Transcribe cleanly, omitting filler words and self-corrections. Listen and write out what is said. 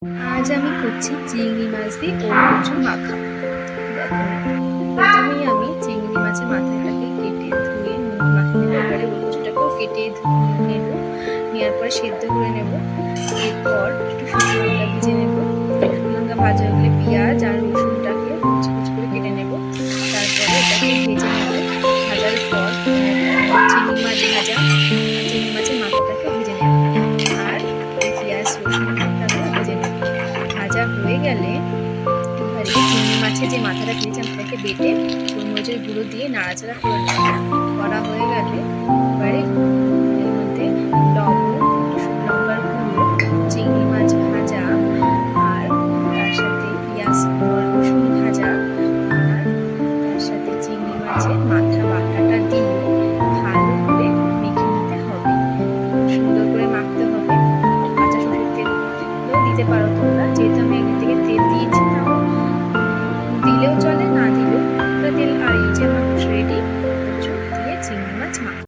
আজ আমি করছি চিংড়ি মাছ দিয়ে ওল কচুর মাখা। দেখো, প্রথমেই আমি চিংড়ি মাছের মাথাটাকে কেটে ধুয়ে নুন মাখিয়ে নেবো। এবারে ওল কচুটাকেও কেটে নেব, নেওয়ার পরে সেদ্ধ করে নেব। এরপর একটু শুকনো লঙ্কা ভেজে নেব। শুকনো লঙ্কা ভাজা হলে পেঁয়াজ আর রসুনটাকে কুচি কুচি করে কেটে নেব। তারপরে এটাকে ভেজে নেব। ভাজার পর চিংড়ি মাছ ভাজা চিংড়ি মাছের মাথাটাকে ভেজে নেব, আর পেঁয়াজ রসুনটাকেও ভেজে নেব। ভাজা হয়ে গেলে এবারে চিংড়ি মাছের যে মাথাটা ভেজেছিলাম সেটাকে বেটে গোলমরিচের গুঁড়ো দিয়ে নাড়াচাড়া করে নেব। করা হয়ে গেলে এবারে এর মধ্যে লবণ, শুকনো লঙ্কার গুঁড়ো, চিংড়ি মাছ ভাজা, আর তার সাথে পেঁয়াজ রসুন ভাজা, আর তার সাথে চিংড়ি মাছের মাথা বাটাটা দিয়ে ভালো করে মেখে নিতে হবে। সুন্দর করে মাখতে হবে। কাঁচা সরষের তেল দিতে পারো তোমরা, যেহেতু